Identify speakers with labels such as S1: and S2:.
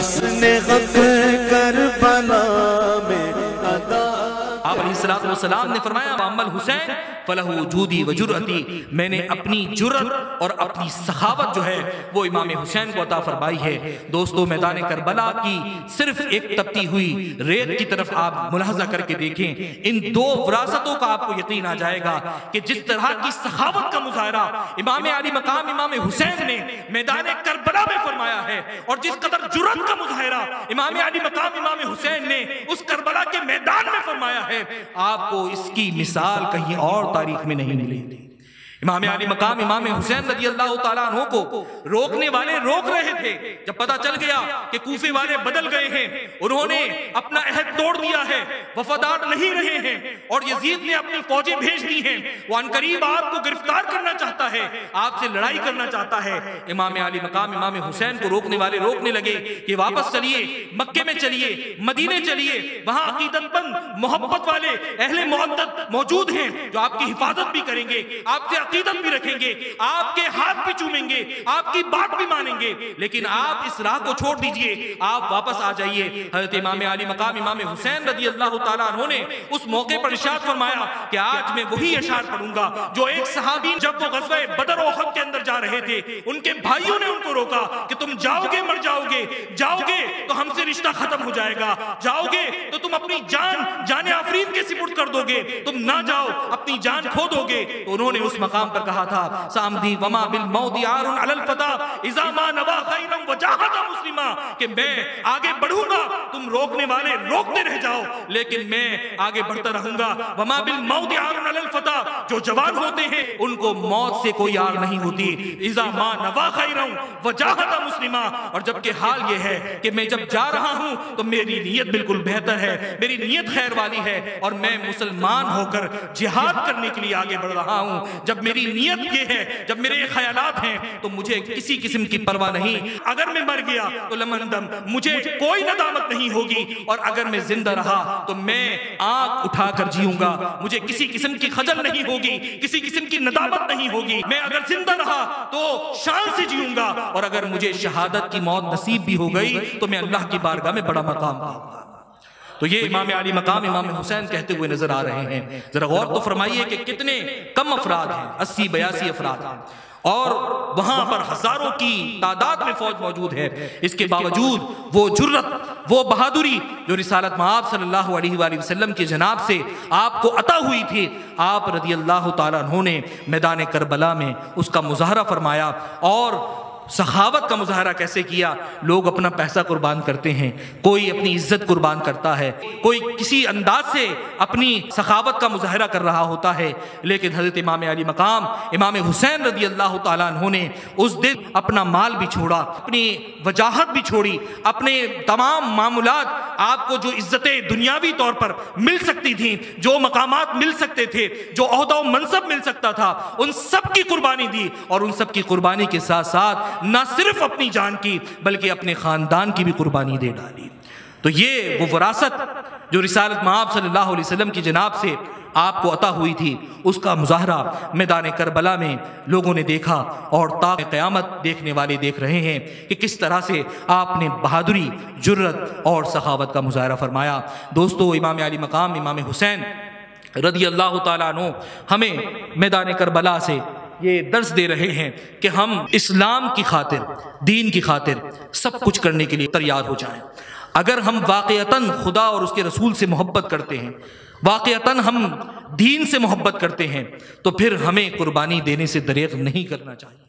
S1: اس نے غم کربلا میں ادا
S2: آپ علیہ السلام نے فرمایا وَأَمَّا الْحُسَيْنُ فَلَهُ جُودِي وَجُرْأَتِي، میں نے اپنی جرأت اور اپنی سخاوت جو ہے وہ امام حسین کو عطا فرمائی ہے۔ دوستو میدان کربلا کی صرف ایک تپتی ہوئی ریت کی طرف آپ ملاحظہ کر کے دیکھیں، ان دو وراثتوں کا آپ کو یقین آ جائے گا کہ جس طرح کی سخاوت کا مظاہرہ امام علی مقام امام حسین نے میدان کربلا میں فرمایا ہے، اور جس قدر جرأت کا مظاہرہ امام علی مقام امام حسین نے اس کربلا کے میدان میں فرمایا ہے، آپ کو اس کی مثال کہیں اور تاریخ میں نہیں ملے گی۔ امام علی مقام امام حسین رضی اللہ تعالیٰ عنہ کو روکنے والے روک رہے تھے، جب پتہ چل گیا کہ کوفے والے بدل گئے ہیں، انہوں نے اپنا عہد توڑ دیا ہے، وفادار نہیں رہے ہیں، اور یزید نے اپنی فوجیں بھیج دی ہیں، وہ عنقریب آپ کو گرفتار کرنا چاہتا ہے، آپ سے لڑائی کرنا چاہتا ہے۔ امام علی مقام امام حسین کو روکنے والے روکنے لگے کہ واپس چلیے، مکے میں چلیے، مدینے چلیے، وہاں عقیدت مند محبت والے اہل معدت موجود ہیں جو آپ کی حفاظت بھی کریں گے، آپ سے عقیدت بھی رکھیں گے، آپ کے ہاتھ بھی چومیں گے، آپ کی بات بھی مانیں گے، لیکن آپ اس راہ کو چھوڑ دیجئے، آپ واپس آ جائیے۔ حضرت امام علی مقام امام حسین رضی اللہ تعالیٰ عنہ نے اس موقع پر ارشاد فرمایا کہ آج میں وہی اشعار پڑھوں گا جو ایک صحابی جب وہ غزوہ بدر و احد کے اندر جا رہے تھے، ان کے بھائیوں نے ان کو روکا کہ تم جاؤ گے مر جاؤ گے، جاؤ گے تو ہم سے رشتہ ختم ہو جائے گا، جاؤ گے تو تم اپنی جان آفرین کے سپرد کر دو گے، تم نہ جاؤ اپنی جان کھو دو گے۔ تو انہوں نے اس مقام پر کہا تھا سامدی وما بالموت عار علی الفتى اذا ما نوا خیرا وجاہد مسلما، کہ میں آگے بڑھوں گا، تم روکنے والے روکتے رہ جاؤ لیکن میں آگے بڑھتا رہوں گا۔ وما بالموت عار علی الفتى، جو جوان ہوتے ہیں ان کو موت سے کوئی عار نہیں ہوتی، اذا ما نوا خیرا وجاہد مسلما، اور جبکہ حال یہ ہے کہ میں جب جا رہا ہوں تو میری نیت بالکل بہتر ہے، میری نیت خیر والی ہے، اور میں مسلمان ہو کر جہاد کرنے کے لیے آگے بڑھ رہا ہوں۔ جب میری نیت یہ ہے، جب میرے خیالات ہیں، تو مجھے کسی قسم کی پرواہ نہیں، اگر میں مر گیا تو لمندم مجھے کوئی ندامت نہیں ہوگی، اور اگر میں زندہ رہا تو میں آنکھ اٹھا کر جیوں گا، مجھے کسی قسم کی خجل نہیں ہوگی، کسی قسم کی ندامت نہیں ہوگی، میں اگر زندہ رہا تو شان سے جیوں گا، اور اگر مجھے شہادت کی موت نصیب بھی ہو گئی تو میں اللہ کی بارگاہ میں بڑا مقام پاؤں گا۔ تو یہ امام علی مقام امام حسین کہتے ہوئے نظر آ رہے ہیں۔ ذرا غور تو فرمائیے کہ کتنے کم افراد ہیں، 80-82 افراد ہیں، اور وہاں پر ہزاروں کی تعداد میں فوج موجود ہے، اس کے باوجود وہ جرت، وہ بہادری جو رسالت مآب صلی اللہ علیہ وآلہ وسلم کی جناب سے آپ کو عطا ہوئی تھی، آپ رضی اللہ تعالیٰ عنہ نے میدان کربلا میں اس کا مظاہرہ فرمایا۔ اور سخاوت کا مظاہرہ کیسے کیا؟ لوگ اپنا پیسہ قربان کرتے ہیں، کوئی اپنی عزت قربان کرتا ہے، کوئی کسی انداز سے اپنی سخاوت کا مظاہرہ کر رہا ہوتا ہے، لیکن حضرت امام علی مقام امام حسین رضی اللہ تعالیٰ عنہ نے اس دن اپنا مال بھی چھوڑا، اپنی وجاہت بھی چھوڑی، اپنے تمام معاملات، آپ کو جو عزتیں دنیاوی طور پر مل سکتی تھیں، جو مقامات مل سکتے تھے، جو عہدہ و منصب مل سکتا تھا، ان سب کی قربانی دی، اور ان سب کی قربانی کے ساتھ ساتھ نہ صرف اپنی جان کی بلکہ اپنے خاندان کی بھی قربانی دے ڈالی۔ تو یہ وہ وراثت جو رسالت مآب صلی اللہ علیہ وسلم کی جناب سے آپ کو عطا ہوئی تھی، اس کا مظاہرہ میدان کربلا میں لوگوں نے دیکھا، اور تا قیامت دیکھنے والے دیکھ رہے ہیں کہ کس طرح سے آپ نے بہادری، جرت اور سخاوت کا مظاہرہ فرمایا۔ دوستو امام علی مقام امام حسین رضی اللہ تعالیٰ عنہ ہمیں میدان کربلا سے یہ درس دے رہے ہیں کہ ہم اسلام کی خاطر، دین کی خاطر سب کچھ کرنے کے لیے تیار ہو جائیں۔ اگر ہم واقعتاً خدا اور اس کے رسول سے محبت کرتے ہیں، واقعتاً ہم دین سے محبت کرتے ہیں، تو پھر ہمیں قربانی دینے سے دریغ نہیں کرنا چاہیے۔